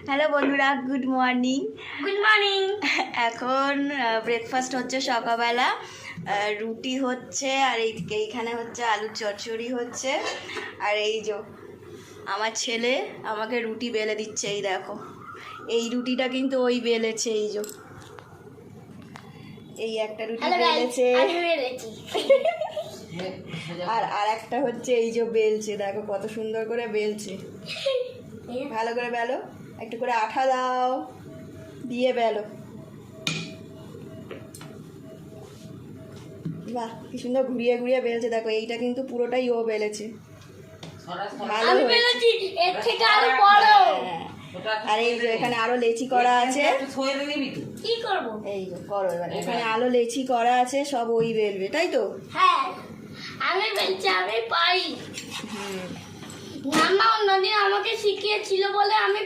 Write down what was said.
Hello বন্ধুরা, good morning. Good morning. এখন breakfast হচ্ছে সকালবেলা, রুটি হচ্ছে আর এইখানে হচ্ছে আলুর চচ্চড়ি হচ্ছে। আর এই যে আমার ছেলে আমাকে রুটি বেলে দিচ্ছে, এই দেখো এই রুটিটা কিন্তু ওই বেলেছে, এই যে এই একটা রুটি বেলেছে আর একটা হচ্ছে এই যে বেলছে, দেখো কত সুন্দর করে বেলছে। ভালো করে বেলো, একটু করে আঠা দাও, দিয়ে বেলো। বাহ, কি সুন্দর ঘুরিয়ে ঘুরিয়ে বেলছে। দেখো এইটা কিন্তু পুরোটাই ও বেলেছে, ভালো হয়েছে। আর এই যে এখানে আরো লেচি করা আছে, কি করব? এই যে করো এবার। এখানে আলো লেচি করা আছে, সব ওই বেলবে, তাই তো? হ্যাঁ, আমি বলছি আমি পারি। মামা অন্যদিন আমাকে শিখিয়েছিল বলে আমি